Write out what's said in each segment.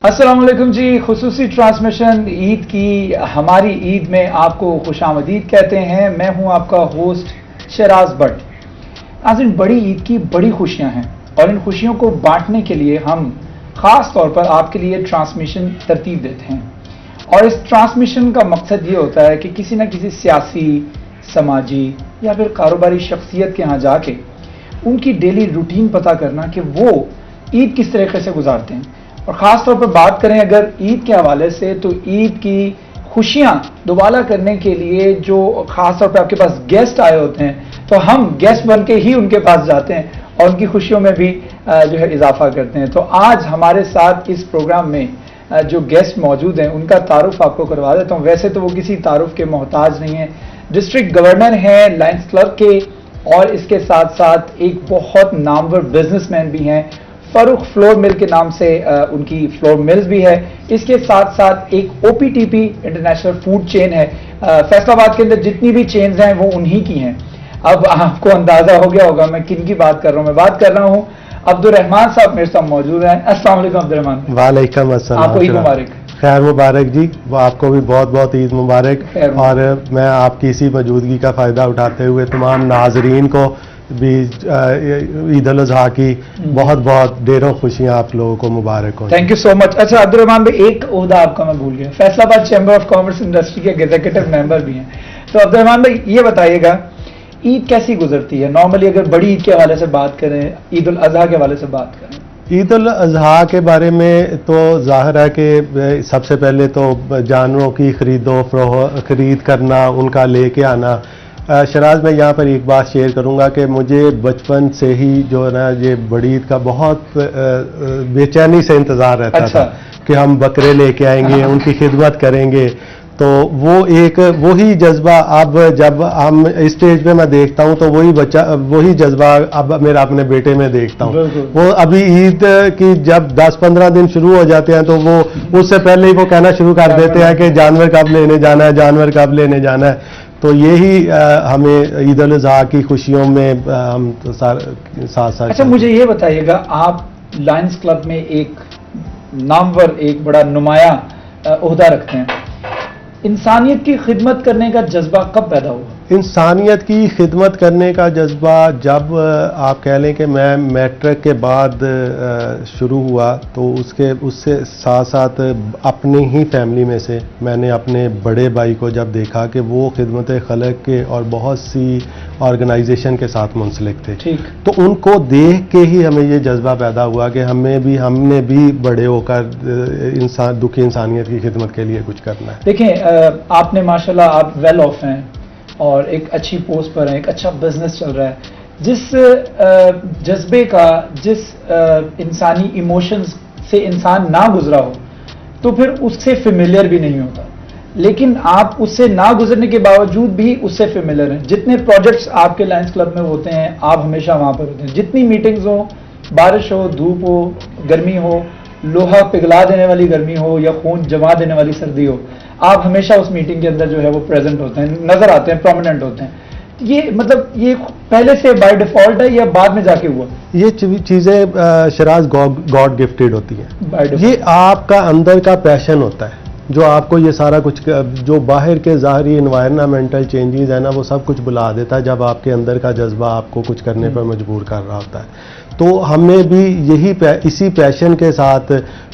अस्सलाम वालेकुम जी। खुसूसी ट्रांसमिशन ईद की, हमारी ईद में आपको खुशामदीद कहते हैं। मैं हूं आपका होस्ट शराज भट्ट। आज इन बड़ी ईद की बड़ी खुशियां हैं और इन खुशियों को बांटने के लिए हम खास तौर पर आपके लिए ट्रांसमिशन तरतीब देते हैं। और इस ट्रांसमिशन का मकसद ये होता है कि किसी न किसी सियासी, समाजी या फिर कारोबारी शख्सियत के यहाँ जाके उनकी डेली रूटीन पता करना कि वो ईद किस तरीके से गुजारते हैं। और ख़ास तौर पर बात करें अगर ईद के हवाले से, तो ईद की खुशियाँ दोबारा करने के लिए जो ख़ास तौर पर आपके पास गेस्ट आए होते हैं, तो हम गेस्ट बन के ही उनके पास जाते हैं और उनकी खुशियों में भी जो है इजाफा करते हैं। तो आज हमारे साथ इस प्रोग्राम में जो गेस्ट मौजूद हैं उनका तारुफ आपको करवा देता हूँ। वैसे तो वो किसी तारुफ के मोहताज नहीं है, डिस्ट्रिक्ट गवर्नर हैं लायंस क्लब के, और इसके साथ साथ एक बहुत नामवर बिजनेसमैन भी हैं। फरूख फ्लोर मिल के नाम से उनकी फ्लोर मिल्स भी है। इसके साथ साथ एक ओपीटीपी इंटरनेशनल फूड चेन है। फैसलाबाद के अंदर जितनी भी चेन्स हैं वो उन्हीं की हैं। अब आपको अंदाजा हो गया होगा मैं किन की बात कर रहा हूँ। मैं बात कर रहा हूँ अब्दुर्रहमान साहब मेरे साथ मौजूद हैं। अस्सलाम वालेकुम अब्दुर्रहमान। वालेकुम अस्सलाम। आपको ईद मुबारक। खैर मुबारक जी, आपको भी बहुत बहुत ईद मुबारक। और मैं आपकी इसी मौजूदगी का फ़ायदा उठाते हुए तमाम नाजरीन को भी ईद उल अज़हा की बहुत बहुत ढेरों खुशियाँ आप लोगों को मुबारक हो। Thank you so much. अच्छा अब्दुर्रहमान भाई, एक ओहदा आपका मैं भूल गया, Faisalabad chamber of commerce industry के एग्जीक्यूटिव मेंबर भी हैं। तो अब्दुर्रहमान भाई ये बताइएगा, ईद कैसी गुजरती है नॉर्मली? अगर बड़ी ईद के हवाले से बात करें, ईद उल अज़हा के हवाले से बात करें। ईद उल अज़हा के बारे में तो ज़ाहिर है कि सबसे पहले तो जानवरों की खरीद करना, उनका लेके आना। शराज, मैं यहाँ पर एक बात शेयर करूँगा कि मुझे बचपन से ही जो है ना ये बड़ी ईद का बहुत बेचैनी से इंतज़ार रहता था कि हम बकरे लेके आएंगे, उनकी खिदमत करेंगे। तो वही जज्बा अब जब हम इस स्टेज पे मैं देखता हूँ तो वही जज्बा अब मेरा अपने बेटे में देखता हूँ। वो अभी ईद की जब 10-15 दिन शुरू हो जाते हैं तो वो उससे पहले ही वो कहना शुरू कर देते हैं कि जानवर कब लेने जाना है, जानवर कब लेने जाना है। तो यही हमें ईद उल अज़हा की खुशियों में हम तो साथ। अच्छा मुझे ये बताइएगा, आप लायंस क्लब में एक नामवर, एक बड़ा नुमाया ओहदा रखते हैं। इंसानियत की खिदमत करने का जज्बा कब पैदा हुआ? इंसानियत की खिदमत करने का जज्बा जब आप कह लें कि मैं मैट्रिक के बाद शुरू हुआ, तो उससे साथ साथ अपनी ही फैमिली में से मैंने अपने बड़े भाई को जब देखा कि वो खिदमत खलक के और बहुत सी ऑर्गेनाइजेशन के साथ मुंसलिक थे, तो उनको देख के ही हमें ये जज्बा पैदा हुआ कि हमने भी बड़े होकर दुखी इंसानियत की खिदमत के लिए कुछ करना है। देखें, आपने माशाल्लाह आप वेल ऑफ हैं और एक अच्छी पोस्ट पर है, एक अच्छा बिजनेस चल रहा है। जिस जज्बे का, जिस इंसानी इमोशंस से इंसान ना गुजरा हो तो फिर उससे फेमिलियर भी नहीं होता, लेकिन आप उससे ना गुजरने के बावजूद भी उससे फेमिलियर हैं। जितने प्रोजेक्ट्स आपके लायंस क्लब में होते हैं आप हमेशा वहाँ पर होते हैं। जितनी मीटिंग्स हो, बारिश हो, धूप हो, गर्मी हो, लोहा पिघला देने वाली गर्मी हो या खून जमा देने वाली सर्दी हो, आप हमेशा उस मीटिंग के अंदर जो है वो प्रेजेंट होते हैं, नजर आते हैं, प्रोमिनेंट होते हैं। ये मतलब ये पहले से बाय डिफॉल्ट है या बाद में जाके हुआ? ये चीज़ें शराज गॉड गिफ्टेड होती हैं। ये आपका अंदर का पैशन होता है जो आपको ये सारा कुछ, जो बाहर के ज़ाहरी इन्वायरमेंटल चेंजेस है ना, वो सब कुछ बुला देता है जब आपके अंदर का जज्बा आपको कुछ करने पर मजबूर कर रहा होता है। तो हमें भी इसी पैशन के साथ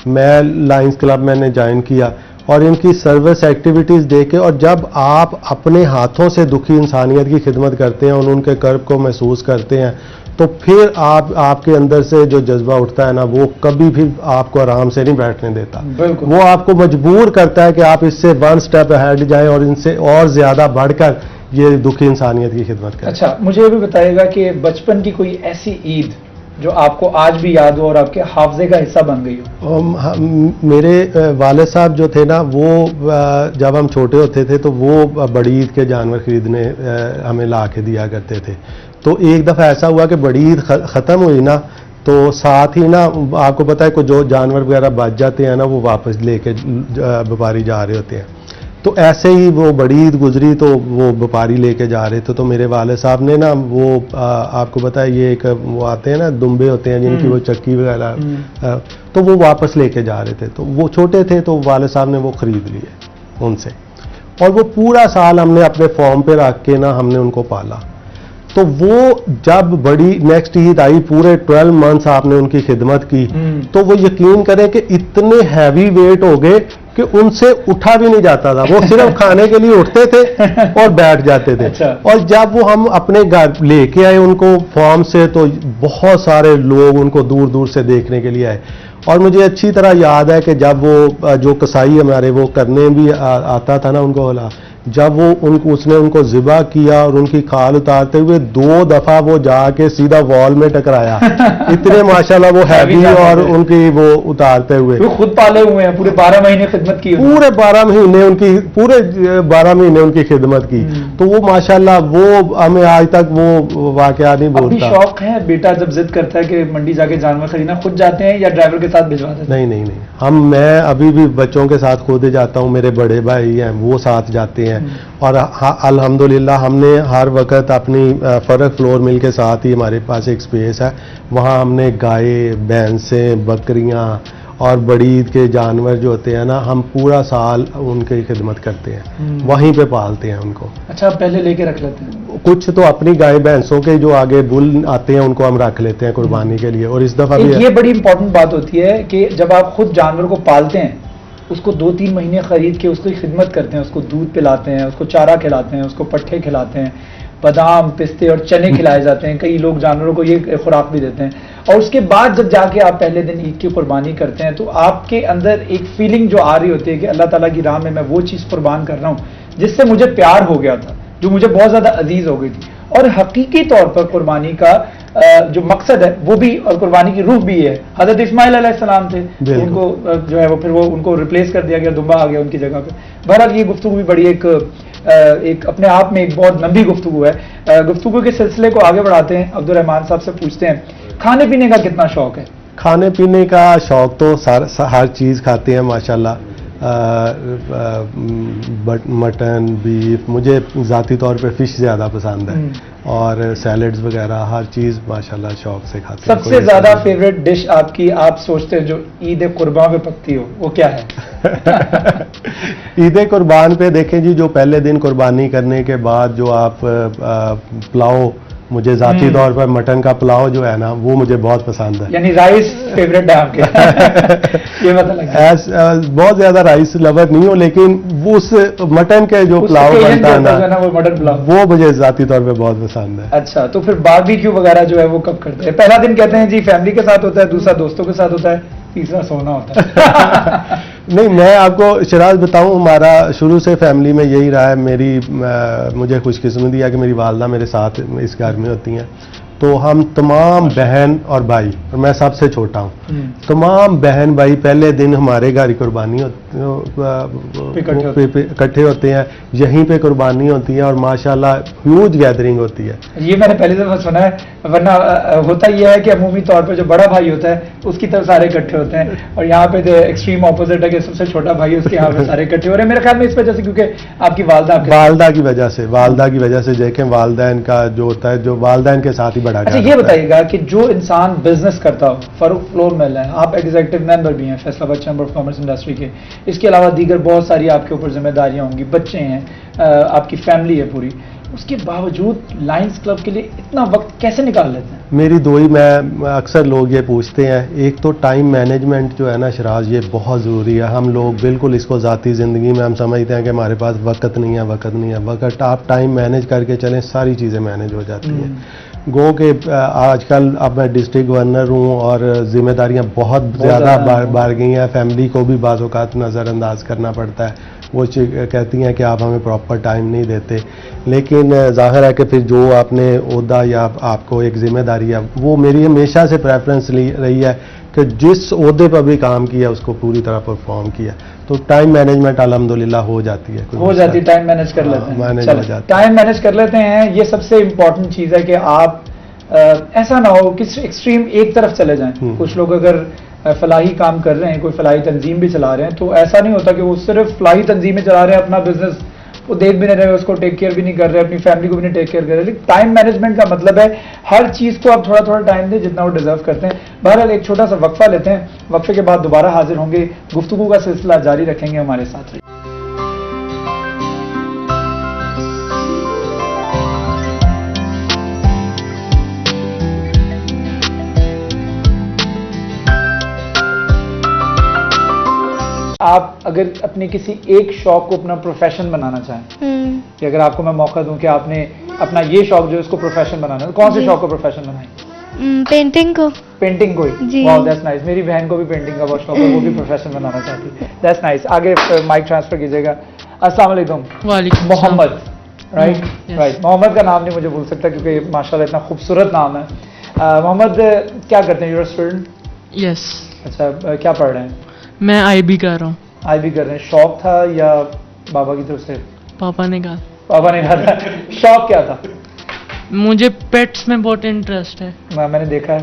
मैं लायंस क्लब मैंने ज्वाइन किया और इनकी सर्विस एक्टिविटीज़ देखे, और जब आप अपने हाथों से दुखी इंसानियत की खिदमत करते हैं और उनके कर्ब को महसूस करते हैं, तो फिर आपके अंदर से जो जज्बा उठता है ना, वो कभी भी आपको आराम से नहीं बैठने देता। वो आपको मजबूर करता है कि आप इससे 1 स्टेप अहेड जाएं और इनसे और ज़्यादा बढ़कर ये दुखी इंसानियत की खिदमत करें। अच्छा मुझे ये भी बताइएगा कि बचपन की कोई ऐसी ईद जो आपको आज भी याद हो और आपके हाफजे का हिस्सा बन गई हो? मेरे वाले साहब जो थे ना, वो जब हम छोटे होते थे तो वो बड़ी ईद के जानवर खरीदने हमें ला के दिया करते थे। तो एक दफ़ा ऐसा हुआ कि बड़ी ईद ख़त्म हुई ना, तो साथ ही ना आपको पता है को जो जानवर वगैरह बच जाते हैं ना, वो वापस लेके व्यापारी जा रहे होते हैं। तो ऐसे ही वो बड़ी ईद गुजरी तो वो व्यापारी लेके जा रहे थे, तो मेरे वाले साहब ने ना वो आपको पता है ये एक वो आते हैं ना दुम्बे होते हैं जिनकी वो चक्की वगैरह, तो वो वापस लेके जा रहे थे, तो वो छोटे थे तो वाले साहब ने वो खरीद लिए उनसे, और वो पूरा साल हमने अपने फॉर्म पे रख के ना हमने उनको पाला। तो वो जब बड़ी नेक्स्ट ईद आई, पूरे 12 मंथ्स आपने उनकी खिदमत की, तो वो यकीन करें कि इतने हैवी वेट हो गए कि उनसे उठा भी नहीं जाता था, वो सिर्फ खाने के लिए उठते थे और बैठ जाते थे। अच्छा। और जब वो हम अपने घर लेके आए उनको फॉर्म से, तो बहुत सारे लोग उनको दूर दूर से देखने के लिए आए। और मुझे अच्छी तरह याद है कि जब वो जो कसाई हमारे वो करने भी आता था ना उनको वाला, जब वो उसने उनको ज़िबा किया और उनकी खाल उतारते हुए 2 दफा वो जाके सीधा वॉल में टकराया, इतने माशाल्लाह वो हैवी और उनकी वो उतारते हुए। वो खुद पाले हुए हैं, पूरे 12 महीने खिदमत की, पूरे 12 महीने उनकी खिदमत की। तो वो माशाल्लाह वो हमें आज तक वो वाकया नहीं भूलता। शौक है बेटा जब जिद करता है कि मंडी जाके जानवर खरीदना, खुद जाते हैं या ड्राइवर के साथ भिजवा देते हैं? नहीं, मैं अभी भी बच्चों के साथ खुद जाता हूँ, मेरे बड़े भाई हैं वो साथ जाते हैं, और अल्हम्दुलिल्लाह हमने हर वक्त अपनी फर्क फ्लोर मिल के साथ ही हमारे पास एक स्पेस है, वहाँ हमने गाय, भैंसें, बकरियाँ और बड़ी ईद के जानवर जो होते हैं ना, हम पूरा साल उनकी खिदमत करते हैं, वहीं पे पालते हैं उनको। अच्छा, पहले लेके रख लेते हैं? कुछ तो अपनी गाय भैंसों के जो आगे बुल आते हैं उनको हम रख लेते हैं कुर्बानी के लिए। और इस दफा भी ये बड़ी इंपॉर्टेंट बात होती है कि जब आप खुद जानवर को पालते हैं, उसको 2-3 महीने खरीद के उसकी खिदमत करते हैं, उसको दूध पिलाते हैं, उसको चारा खिलाते हैं, उसको पट्ठे खिलाते हैं, बादाम, पिस्ते और चने खिलाए जाते हैं, कई लोग जानवरों को ये खुराक भी देते हैं, और उसके बाद जब जाके आप पहले दिन ईद की कुर्बानी करते हैं, तो आपके अंदर एक फीलिंग जो आ रही होती है कि अल्लाह ताला की राह में मैं वो चीज़ कुर्बान कर रहा हूँ जिससे मुझे प्यार हो गया था, जो मुझे बहुत ज़्यादा अजीज हो गई थी। और हकीकी तौर पर कुर्बानी का जो मकसद है वो भी, और कुर्बानी की रूह भी है। हजरत इस्माइल अलैहिस्सलाम थे, उनको जो है वो फिर वो उनको रिप्लेस कर दिया गया, दुम्बा आ गया उनकी जगह पे। बहरहाल ये गुफ्तगू भी बड़ी एक अपने आप में एक बहुत लंबी गुफ्तगू है। गुफ्तगू के सिलसिले को आगे बढ़ाते हैं, अब्दुल रहमान साहब से पूछते हैं, खाने पीने का कितना शौक है? खाने पीने का शौक तो हर चीज़ खाते हैं माशाल्लाह, मटन, बीफ, मुझे ज़ाती तौर पे फ़िश ज़्यादा पसंद है, और सैलड्स वगैरह हर चीज़ माशाल्लाह शौक से खाते हैं। सबसे ज़्यादा फेवरेट डिश आपकी, आप सोचते हैं जो ईद कुर्बान पे पकती हो, वो क्या है? ईद कुर्बान पे देखें जी, जो पहले दिन कुर्बानी करने के बाद जो आप पुलाव, मुझे ज़ाती तौर पर मटन का पुलाव जो है ना वो मुझे बहुत पसंद है। यानी राइस फेवरेट है आपके? ये मतलब बहुत ज़्यादा राइस लवर नहीं हो, लेकिन वो उस मटन के जो पुलाव बनता है ना, वो मटन पुलाव, वो मुझे ज़ाती तौर पे बहुत पसंद है। अच्छा, तो फिर बारबेक्यू वगैरह जो है वो कब करते हैं? पहला दिन कहते हैं जी फैमिली के साथ होता है, दूसरा दोस्तों के साथ होता है, तीसरा सोना होता है। नहीं, मैं आपको शराज बताऊं, हमारा शुरू से फैमिली में यही रहा है। मुझे खुशकिस्मती है कि मेरी वालदा मेरे साथ इस घर में होती हैं, तो हम तमाम बहन और भाई, और मैं सबसे छोटा हूँ, तमाम बहन भाई पहले दिन हमारे घर कुर्बानी इकट्ठे होते हैं, यहीं पे कुर्बानी होती है, और माशाल्लाह ह्यूज गैदरिंग होती है। ये मैंने पहले दफा सुना है, वरना होता यह है कि अमूमी तौर पर जो बड़ा भाई होता है उसकी तरफ सारे इकट्ठे होते हैं, और यहाँ पे तो एक्सट्रीम ऑपोजिट है कि सबसे छोटा भाई उसके यहाँ पे सारे इकट्ठे हो रहे हैं। मेरे ख्याल में इस वजह से, क्योंकि आपकी वालदा की वजह से देखें, वालदैन का जो होता है, जो वालदैन के साथ ही बड़ा। अच्छा, ये बताइएगा कि जो इंसान बिजनेस करता हो, फरूख फ्लोर मिल है, आप एग्जीक्यूटिव मेंबर भी हैं Faisalabad chamber of commerce industry के, इसके अलावा दीगर बहुत सारी आपके ऊपर जिम्मेदारियां होंगी, बच्चे हैं, आपकी फैमिली है पूरी, उसके बावजूद लायंस क्लब के लिए इतना वक्त कैसे निकाल लेते हैं? मेरी दो ही, मैं अक्सर लोग ये पूछते हैं, एक तो टाइम मैनेजमेंट जो है ना शराज, ये बहुत ज़रूरी है। हम लोग बिल्कुल इसको ज़ाती ज़िंदगी में हम समझते हैं कि हमारे पास वक्त नहीं है, वक्त आप टाइम मैनेज करके चलें, सारी चीज़ें मैनेज हो जाती हैं। गो के आजकल अब मैं डिस्ट्रिक्ट गवर्नर हूँ और जिम्मेदारियाँ बहुत ज़्यादा बढ़ गई हैं, फैमिली को भी बाज़ औक़ात नज़रअंदाज करना पड़ता है। वो कहती हैं कि आप हमें प्रॉपर टाइम नहीं देते, लेकिन ज़ाहिर है कि फिर जो आपने ओहदा या आपको एक ज़िम्मेदारी है, वो मेरी हमेशा से प्रेफरेंस रही है कि जिस ओहदे पर भी काम किया उसको पूरी तरह परफॉर्म किया। तो टाइम मैनेजमेंट अल्हम्दुलिल्लाह हो जाती है, टाइम मैनेज कर लेते हैं। टाइम मैनेज कर लेते हैं, ये सबसे इम्पोर्टेंट चीज़ है कि आप ऐसा ना हो कि एक्सट्रीम एक तरफ चले जाएं। कुछ लोग अगर फलाही काम कर रहे हैं, कोई फलाही तंजीम भी चला रहे हैं, तो ऐसा नहीं होता कि वो सिर्फ फलाही तंजीमें चला रहे हैं, अपना बिजनेस वो देख भी नहीं रहे, उसको टेक केयर भी नहीं कर रहे, अपनी फैमिली को भी नहीं टेक केयर कर रहे। लेकिन टाइम मैनेजमेंट का मतलब है हर चीज़ को आप थोड़ा थोड़ा टाइम दें जितना वो डिजर्व करते हैं। बहरहाल एक छोटा सा वक्फा लेते हैं, वक्फे के बाद दोबारा हाजिर होंगे, गुफ्तगू का सिलसिला जारी रखेंगे, हमारे साथ रहिए। आप अगर अपने किसी एक शौक को अपना प्रोफेशन बनाना चाहें, कि अगर आपको मैं मौका दूं कि आपने अपना ये शौक जो है उसको प्रोफेशन बनाना है, तो कौन से शौक को प्रोफेशन बनाएं? पेंटिंग को। पेंटिंग को ही? Wow, that's nice. मेरी बहन को भी पेंटिंग का बहुत शौक है, वो भी प्रोफेशन बनाना चाहती है। That's nice. आगे माइक ट्रांसफर कीजिएगा। अस्सलाम वालेकुम। वालेकुम मोहम्मद, राइट। मोहम्मद का नाम नहीं मुझे भूल सकता क्योंकि माशाल्लाह इतना खूबसूरत नाम है। मोहम्मद क्या करते हैं? Your student? यस। अच्छा, क्या पढ़ रहे हैं? मैं IB कर रहा हूँ। IB कर रहे हैं। शौक था या बाबा की तरफ से? पापा ने कहा। पापा ने कहा। शौक क्या था? मुझे पेट्स में बहुत इंटरेस्ट है। मैंने देखा है।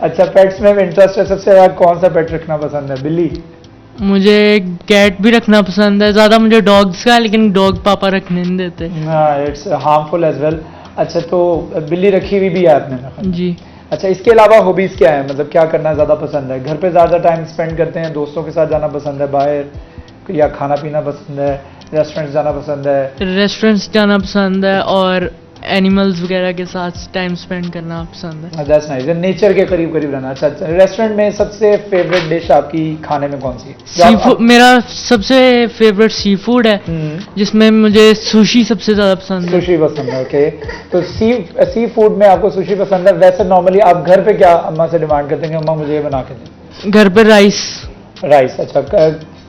अच्छा, पेट्स में इंटरेस्ट है। सबसे ज्यादा कौन सा पेट रखना पसंद है? बिल्ली? मुझे कैट भी रखना पसंद है, ज्यादा मुझे डॉग्स का, लेकिन डॉग पापा रखने नहीं देते। It's harmful as well. अच्छा, तो बिल्ली रखी हुई भी है आपने? जी। अच्छा, इसके अलावा हॉबीज क्या है? मतलब क्या करना ज्यादा पसंद है? घर पे ज्यादा टाइम स्पेंड करते हैं, दोस्तों के साथ जाना पसंद है, बाहर या खाना पीना पसंद है, रेस्टोरेंट्स जाना पसंद है? रेस्टोरेंट्स जाना पसंद है और एनिमल्स वगैरह के साथ टाइम स्पेंड करना पसंद है। That's nice. नेचर के करीब करीब रहना। अच्छा, रेस्टोरेंट में सबसे फेवरेट डिश आपकी खाने में कौन सी है? मेरा सबसे फेवरेट सी फूड है, जिसमें मुझे सुशी सबसे ज्यादा पसंद है। सुशी पसंद है, ओके। तो सी फूड में आपको सुशी पसंद है। वैसे नॉर्मली आप घर पे क्या अम्मा से डिमांड करते हैं कि अम्मा मुझे ये बना के दें? घर पे राइस। अच्छा,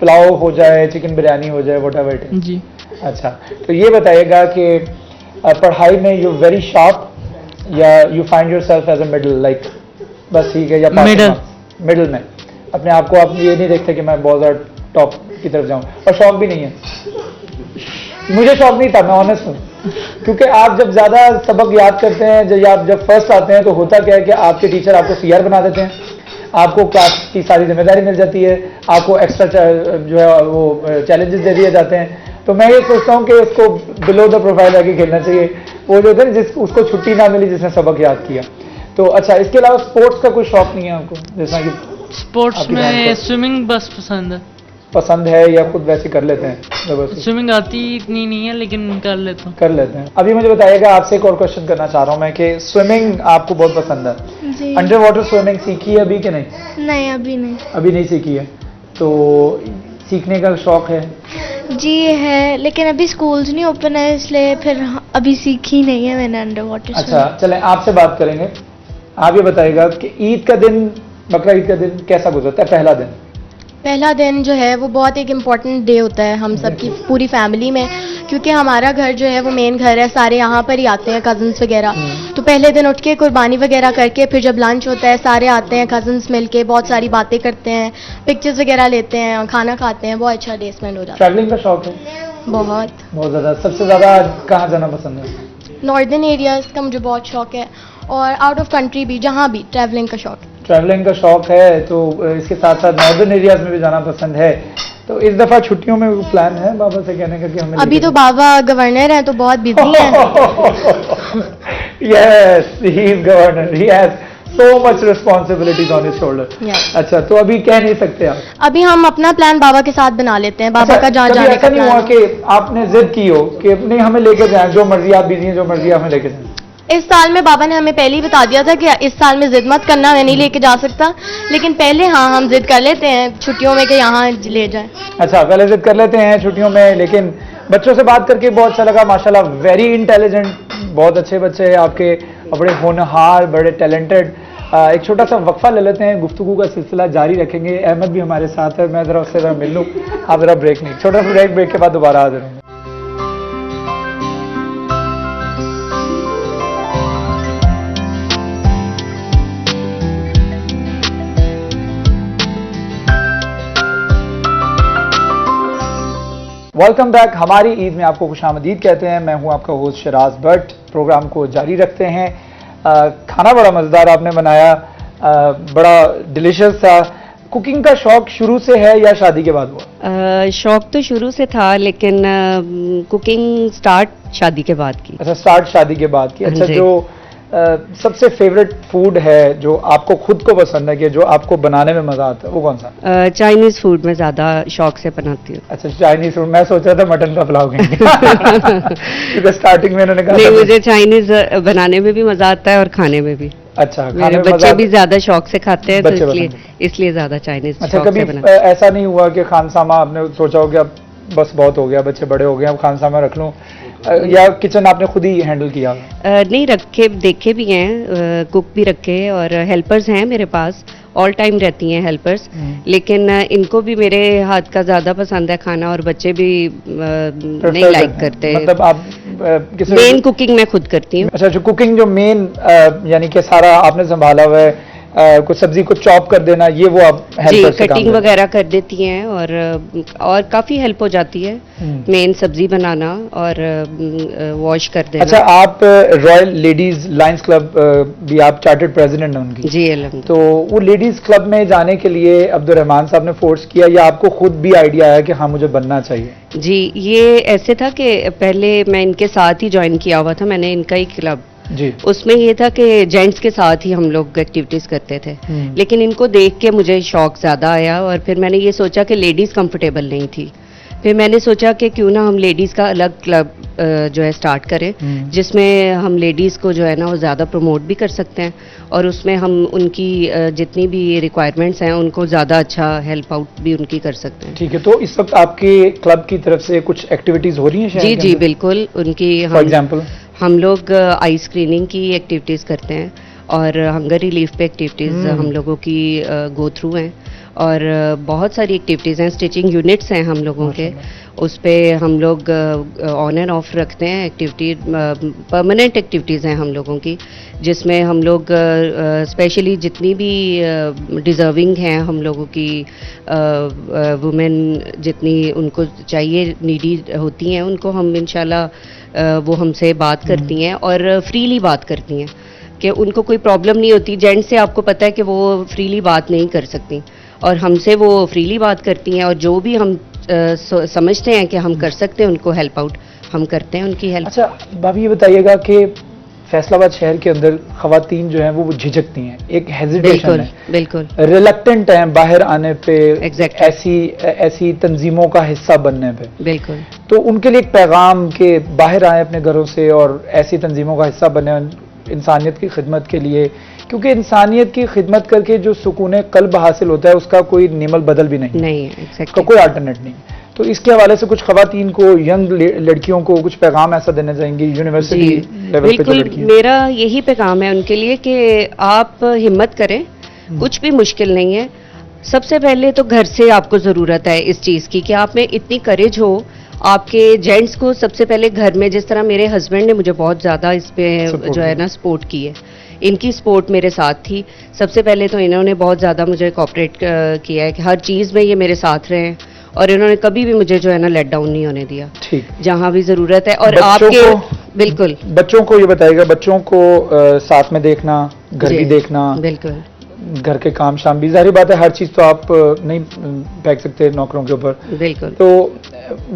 पुलाव हो जाए, चिकन बिरयानी हो जाए, व्हाटएवर इट इज। जी। अच्छा, तो ये बताइएगा कि पढ़ाई में यू वेरी शार्प या you find yourself as a middle, like बस ठीक है, या मिडिल में अपने आप को आप ये नहीं देखते कि मैं बहुत ज़्यादा टॉप की तरफ जाऊं? और शौक भी नहीं है? मुझे शौक नहीं था, मैं ऑनेस्ट हूँ, क्योंकि आप जब ज़्यादा सबक याद करते हैं, जब फर्स्ट आते हैं, तो होता क्या है कि आपके टीचर आपको CR बना देते हैं, आपको क्लास की सारी जिम्मेदारी मिल जाती है, आपको एक्स्ट्रा जो है वो चैलेंजेस दे दिए जाते हैं। तो मैं ये सोचता हूँ कि उसको बिलो द प्रोफाइल आके खेलना चाहिए, वो जो है उसको छुट्टी ना मिली जिसने सबक याद किया। तो अच्छा, इसके अलावा स्पोर्ट्स का कोई शौक नहीं है आपको? जैसा कि स्पोर्ट्स में स्विमिंग बस पसंद है या खुद वैसे कर लेते हैं? स्विमिंग आती इतनी नहीं है, लेकिन कर लेते हैं। अभी मुझे बताइएगा, आपसे एक और क्वेश्चन करना चाह रहा हूँ मैं कि स्विमिंग आपको बहुत पसंद है, अंडर वाटर स्विमिंग सीखी है अभी कि नहीं? नहीं, अभी नहीं। अभी नहीं सीखी है, तो सीखने का शौक है? जी है, लेकिन अभी स्कूल्स नहीं ओपन है, इसलिए फिर अभी सीखी नहीं है मैंने अंडर वाटर। अच्छा, चलें आपसे बात करेंगे। आप ये बताइएगा कि ईद का दिन, बकरा ईद का दिन कैसा गुजरता है? पहला दिन जो है वो बहुत एक इम्पॉर्टेंट डे होता है हम सब की पूरी फैमिली में, क्योंकि हमारा घर जो है वो मेन घर है, सारे यहाँ पर ही आते हैं कजन्स वगैरह। तो पहले दिन उठ के कुर्बानी वगैरह करके फिर जब लंच होता है सारे आते हैं कजन्स मिलके, बहुत सारी बातें करते हैं, पिक्चर्स वगैरह लेते हैं, खाना खाते हैं, बहुत अच्छा डे स्पेंड हो जाता है। ट्रैवलिंग का शौक है? बहुत ज़्यादा। सबसे ज़्यादा कहाँ जाना पसंद है? नॉर्दर्न एरियाज का मुझे बहुत शौक है, और आउट ऑफ कंट्री भी, जहाँ भी ट्रैवलिंग का शौक है। तो इसके साथ साथ नॉर्दर्न एरियाज में भी जाना पसंद है। तो इस दफा छुट्टियों में प्लान है बाबा से कहने का कि हमें? अभी तो बाबा गवर्नर हैं तो बहुत बिजी हैं। Yes, he is governor, he has so much responsibilities on his shoulder. अच्छा, तो अभी कह नहीं सकते आप? अभी हम अपना प्लान बाबा के साथ बना लेते हैं, बाबा का जहाँ जाने का प्लान। ऐसा नहीं हुआ कि आपने जिद की हो कि नहीं हमें लेके जाएं, जो मर्जी आप बिजी हैं, जो मर्जी हमें लेके जाएं? इस साल में बाबा ने हमें पहले ही बता दिया था कि इस साल में जिद मत करना, मैं नहीं लेके जा सकता, लेकिन पहले हाँ हम जिद कर लेते हैं छुट्टियों में कि यहाँ ले जाएं। अच्छा, पहले जिद कर लेते हैं छुट्टियों में, लेकिन बच्चों से बात करके बहुत अच्छा लगा, माशाल्लाह वेरी इंटेलिजेंट, बहुत अच्छे बच्चे हैं आपके, बड़े होनहार, बड़े टैलेंटेड। एक छोटा सा वक्फा ले लेते हैं, गुफ्तगू का सिलसिला जारी रखेंगे। अहमद भी हमारे साथ है, मैं जरा उससे जरा मिल लूँ, आप जरा ब्रेक नहीं, छोटा सा ब्रेक के बाद दोबारा हाजिर होंगे। Welcome back. हमारी ईद में आपको खुशामदीद कहते हैं। मैं हूं आपका होस्ट शराज भट्ट। प्रोग्राम को जारी रखते हैं। खाना बड़ा मज़ेदार आपने बनाया, बड़ा डिलीशियस था। कुकिंग का शौक शुरू से है या शादी के बाद हुआ? शौक तो शुरू से था, लेकिन कुकिंग स्टार्ट शादी के बाद की। अच्छा, स्टार्ट शादी के बाद की। अच्छा, जो सबसे फेवरेट फूड है जो आपको खुद को पसंद है कि जो आपको बनाने में मजा आता है, वो कौन सा? चाइनीज फूड में ज्यादा शौक से बनाती हूँ। अच्छा, चाइनीज फूड। मैं सोच रहा था मटन का पुलाव कहेंगे क्योंकि स्टार्टिंग में उन्होंने कहा नहीं, मुझे चाइनीज बनाने में भी मजा आता है और खाने में भी। अच्छा, मेरे बच्चे भी ज्यादा शौक से खाते हैं, तो इसलिए ज्यादा चाइनीज। अच्छा, कभी ऐसा नहीं हुआ कि खानसामा आपने सोचा हो कि अब बस बहुत हो गया, बच्चे बड़े हो गए, अब खानसामा रख लूं, या किचन आपने खुद ही हैंडल किया? नहीं, रखे देखे भी हैं, कुक भी रखे, और हेल्पर्स हैं मेरे पास, ऑल टाइम रहती हैं हेल्पर्स। लेकिन इनको भी मेरे हाथ का ज्यादा पसंद है खाना, और बच्चे भी नहीं लाइक करते। मतलब आप मेन कुकिंग मैं खुद करती हूँ। अच्छा, जो कुकिंग जो मेन यानी कि सारा आपने संभाला हुआ है, कुछ सब्जी को चॉप कर देना, ये वो आप जी कटिंग वगैरह कर देती हैं, और काफी हेल्प हो जाती है। मेन सब्जी बनाना और वॉश कर देना। अच्छा, आप रॉयल लेडीज लायंस क्लब भी आप चार्टर्ड प्रेसिडेंट हैं उनकी? जी, तो वो लेडीज क्लब में जाने के लिए अब्दुर्रहमान साहब ने फोर्स किया या आपको खुद भी आइडिया आया कि हाँ मुझे बनना चाहिए? जी, ये ऐसे था कि पहले मैं इनके साथ ही ज्वाइन किया हुआ था, मैंने इनका ही क्लब जी। उसमें ये था कि जेंट्स के साथ ही हम लोग एक्टिविटीज करते थे। लेकिन इनको देख के मुझे शौक ज्यादा आया, और फिर मैंने ये सोचा कि लेडीज कंफर्टेबल नहीं थी। फिर मैंने सोचा कि क्यों ना हम लेडीज का अलग क्लब जो है स्टार्ट करें, जिसमें हम लेडीज को जो है ना वो ज्यादा प्रमोट भी कर सकते हैं, और उसमें हम उनकी जितनी भी रिक्वायरमेंट्स हैं उनको ज्यादा अच्छा हेल्प आउट भी उनकी कर सकते हैं। ठीक है, तो इस वक्त आपके क्लब की तरफ से कुछ एक्टिविटीज हो रही हैं? जी जी बिल्कुल, उनकी फॉर एग्जाम्पल हम लोग आई स्क्रीनिंग की एक्टिविटीज़ करते हैं, और हंगर रिलीफ पे एक्टिविटीज़ हम लोगों की गो थ्रू हैं, और बहुत सारी एक्टिविटीज़ हैं। स्टिचिंग यूनिट्स हैं हम लोगों के, उस पे हम लोग ऑन एंड ऑफ रखते हैं एक्टिविटी। परमानेंट एक्टिविटीज़ हैं हम लोगों की, जिसमें हम लोग स्पेशली जितनी भी डिज़र्विंग हैं हम लोगों की वुमेन, जितनी उनको चाहिए नीडी होती हैं, उनको हम इंशाल्लाह वो हमसे बात करती हैं और फ्रीली बात करती हैं कि उनको कोई प्रॉब्लम नहीं होती। जेंट्स से आपको पता है कि वो फ्रीली बात नहीं कर सकती, और हमसे वो फ्रीली बात करती हैं, और जो भी हम समझते हैं कि हम कर सकते हैं उनको हेल्प आउट, हम करते हैं उनकी हेल्प। अच्छा भाभी, ये बताइएगा कि फैसलाबाद शहर के अंदर खवातीन जो हैं वो झिझकती हैं, एक हेजिटेशन है, बिल्कुल रिलक्टेंट हैं बाहर आने पे, Exactly. ऐसी तंजीमों का हिस्सा बनने पे। बिल्कुल, तो उनके लिए एक पैगाम के बाहर आए अपने घरों से और ऐसी तंजीमों का हिस्सा बने इंसानियत की खिदमत के लिए, क्योंकि इंसानियत की खिदमत करके जो सुकून कल्ब हासिल होता है उसका कोई निमल बदल भी नहीं है, उसका कोई अल्टरनेट नहीं। तो इसके हवाले से कुछ खवातीन को, यंग लड़कियों को कुछ पैगाम ऐसा देना चाहेंगे यूनिवर्सिटी लेवल पे? बिल्कुल, मेरा यही पैगाम है उनके लिए कि आप हिम्मत करें, कुछ भी मुश्किल नहीं है। सबसे पहले तो घर से आपको ज़रूरत है इस चीज़ की कि आप में इतनी करेज हो। आपके जेंट्स को सबसे पहले घर में, जिस तरह मेरे हस्बैंड ने मुझे बहुत ज़्यादा इस पे जो है ना सपोर्ट की है, इनकी सपोर्ट मेरे साथ थी। सबसे पहले तो इन्होंने बहुत ज़्यादा मुझे कोऑपरेट किया है कि हर चीज़ में ये मेरे साथ रहे, और इन्होंने कभी भी मुझे जो है ना लेट डाउन नहीं होने दिया, ठीक, जहां भी जरूरत है। और आपके बिल्कुल बच्चों को ये बताइएगा, बच्चों को साथ में देखना, घर भी देखना, बिल्कुल घर के काम शाम भी, जाहिर बात है हर चीज तो आप नहीं फेंक सकते नौकरों के ऊपर, बिल्कुल, तो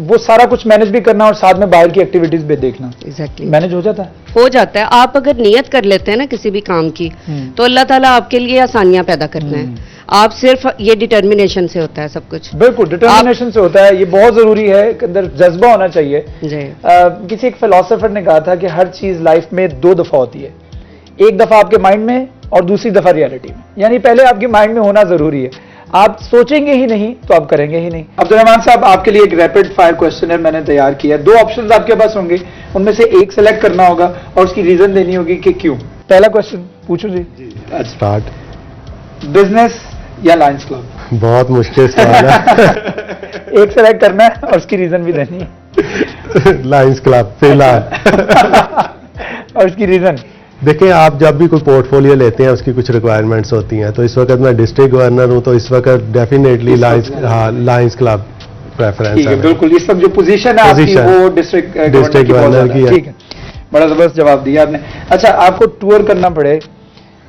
वो सारा कुछ मैनेज भी करना और साथ में बाहर की एक्टिविटीज भी देखना। एग्जैक्टली, मैनेज हो जाता है? हो जाता है। आप अगर नियत कर लेते हैं ना किसी भी काम की, तो अल्लाह ताला आपके लिए आसानियां पैदा करते हैं। आप सिर्फ ये डिटर्मिनेशन से होता है सब कुछ। बिल्कुल, डिटर्मिनेशन से होता है, ये बहुत जरूरी है, अंदर जज्बा होना चाहिए। किसी एक फिलोसोफर ने कहा था कि हर चीज लाइफ में दो दफा होती है, एक दफा आपके माइंड में और दूसरी दफा रियलिटी में। यानी पहले आपके माइंड में होना जरूरी है, आप सोचेंगे ही नहीं तो आप करेंगे ही नहीं। अब्दुर्रहमान साहब, आपके लिए एक रैपिड फायर क्वेश्चन मैंने तैयार किया है। 2 ऑप्शंस आपके पास होंगे, उनमें से एक सेलेक्ट करना होगा और उसकी रीजन देनी होगी कि क्यों। पहला क्वेश्चन पूछो जी। स्टार्ट। बिजनेस या लायंस क्लब? बहुत मुश्किल सवाल है। एक सेलेक्ट करना है और उसकी रीजन भी देनी है। लायंस क्लब फिलहाल। और उसकी रीजन? देखिए, आप जब भी कोई पोर्टफोलियो लेते हैं उसकी कुछ रिक्वायरमेंट्स होती हैं, तो इस वक्त मैं डिस्ट्रिक्ट गवर्नर हूं, तो इस वक्त डेफिनेटली लायंस क्लब। प्रेफरेंस ठीक है, बिल्कुल। इस वक्त जो पोजीशन है आपकी वो डिस्ट्रिक्ट गवर्नर की है। ठीक है, बड़ा जबरदस्त जवाब दिया आपने। अच्छा, आपको टूर करना पड़े,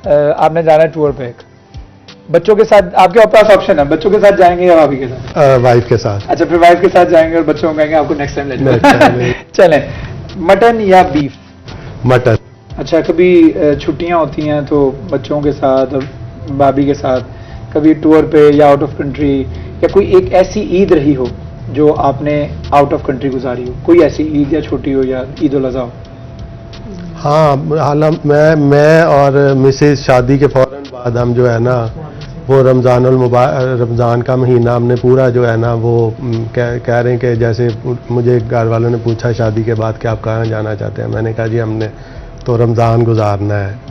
आपने जाना है टूर पे, बच्चों के साथ, आपके पास ऑप्शन है, बच्चों के साथ जाएंगे या भाभी के साथ? वाइफ के साथ। अच्छा, फिर वाइफ के साथ जाएंगे और बच्चों को कहेंगे आपको नेक्स्ट टाइम ले जाओ। चलें, मटन या बीफ? मटन। अच्छा, कभी छुट्टियां होती हैं तो बच्चों के साथ और भाभी के साथ कभी टूर पे या आउट ऑफ कंट्री, या कोई एक ऐसी ईद रही हो जो आपने आउट ऑफ कंट्री गुजारी हो, कोई ऐसी ईद या छुट्टी हो या ईद उल अज़हा हो? हाँ, हालांकि मैं और मिसेज शादी के फौरन बाद हम जो है ना वो रमज़ान का महीना हमने पूरा जो है ना वो कह रहे हैं कि जैसे मुझे घर वालों ने पूछा शादी के बाद कि आप कहाँ जाना चाहते हैं, मैंने कहा जी हमने तो रमज़ान गुजारना है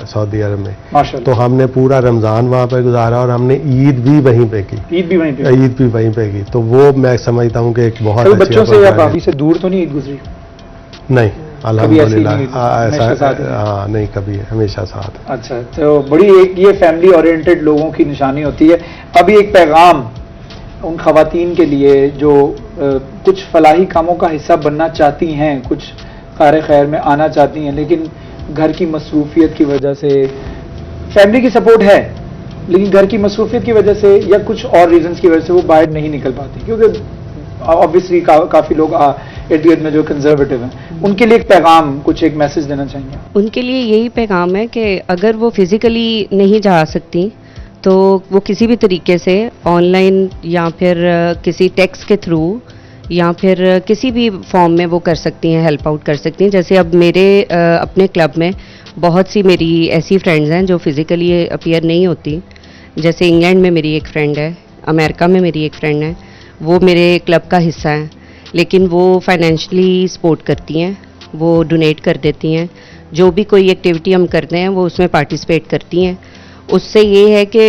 सऊदी अरब में, तो हमने पूरा रमज़ान वहाँ पे गुजारा और हमने ईद भी वहीं पे की। ईद भी वहीं पे की, तो वो मैं समझता हूँ कि एक बहुत अच्छी बच्चों से या भाभी से दूर तो नहीं ईद गुजरी? नहीं, अल्हम्दुलिल्लाह ऐसा, हाँ नहीं, कभी हमेशा साथ। अच्छा, तो बड़ी एक ये फैमिली ओरिएंटेड लोगों की निशानी होती है। अभी एक पैगाम उन खवातीन के लिए जो कुछ फलाही कामों का हिस्सा बनना चाहती हैं, कुछ कार खैर में आना चाहती हैं, लेकिन घर की मसरूफियत की वजह से, फैमिली की सपोर्ट है लेकिन घर की मसरूफियत की वजह से या कुछ और रीजंस की वजह से वो बाहर नहीं निकल पाती, क्योंकि ऑब्वियसली काफ़ी लोग इर्द गिर्द में जो कंजर्वेटिव हैं, उनके लिए एक पैगाम, कुछ एक मैसेज देना चाहेंगे? उनके लिए यही पैगाम है कि अगर वो फिज़िकली नहीं जा सकती तो वो किसी भी तरीके से ऑनलाइन या फिर किसी टेक्स्ट के थ्रू या फिर किसी भी फॉर्म में वो कर सकती हैं, हेल्प आउट कर सकती हैं। जैसे अब मेरे अपने क्लब में बहुत सी मेरी ऐसी फ्रेंड्स हैं जो फिज़िकली अपीयर नहीं होती। जैसे इंग्लैंड में मेरी एक फ्रेंड है, अमेरिका में मेरी एक फ्रेंड है, वो मेरे क्लब का हिस्सा है, लेकिन वो फाइनेंशियली सपोर्ट करती हैं, वो डोनेट कर देती हैं, जो भी कोई एक्टिविटी हम करते हैं वो उसमें पार्टिसिपेट करती हैं। उससे ये है कि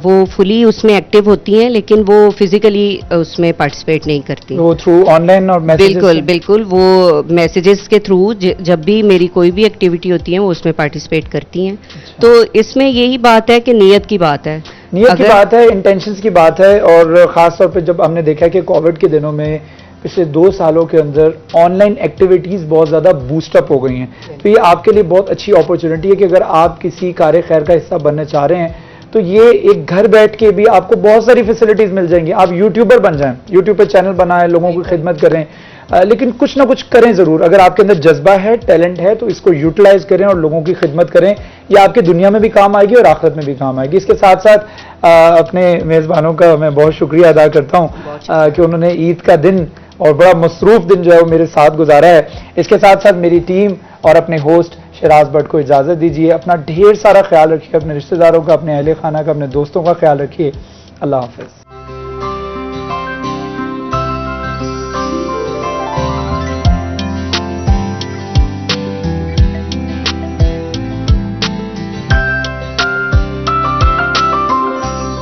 वो फुली उसमें एक्टिव होती हैं, लेकिन वो फिजिकली उसमें पार्टिसिपेट नहीं करती। वो थ्रू ऑनलाइन और मैसेजेस? बिल्कुल, वो मैसेजेस के थ्रू जब भी मेरी कोई भी एक्टिविटी होती है वो उसमें पार्टिसिपेट करती हैं। तो इसमें यही बात है कि नीयत की बात है, नीयत की बात है, इंटेंशंस की बात है। और ख़ास तौर पे जब हमने देखा कि कोविड के दिनों में पिछले 2 सालों के अंदर ऑनलाइन एक्टिविटीज़ बहुत ज़्यादा बूस्टअप हो गई हैं, तो ये आपके लिए बहुत अच्छी अपॉर्चुनिटी है कि अगर आप किसी कार्य खैर का हिस्सा बनना चाह रहे हैं तो ये एक घर बैठ के भी आपको बहुत सारी फैसिलिटीज़ मिल जाएंगी। आप यूट्यूबर बन जाएं, यूट्यूब पर चैनल बनाएं, लोगों की खिदमत करें, लेकिन कुछ ना कुछ करें ज़रूर। अगर आपके अंदर जज्बा है, टैलेंट है, तो इसको यूटिलाइज करें और लोगों की खिदमत करें। ये आपकी दुनिया में भी काम आएगी और आखिरत में भी काम आएगी। इसके साथ साथ अपने मेज़बानों का मैं बहुत शुक्रिया अदा करता हूँ कि उन्होंने ईद का दिन और बड़ा मसरूफ दिन जो है वो मेरे साथ गुजारा है। इसके साथ साथ मेरी टीम और अपने होस्ट शराज भट्ट को इजाज़त दीजिए। अपना ढेर सारा ख्याल रखिए, अपने रिश्तेदारों का, अपने अहले खाना का, अपने दोस्तों का ख्याल रखिए। अल्लाह हाफ़िज़।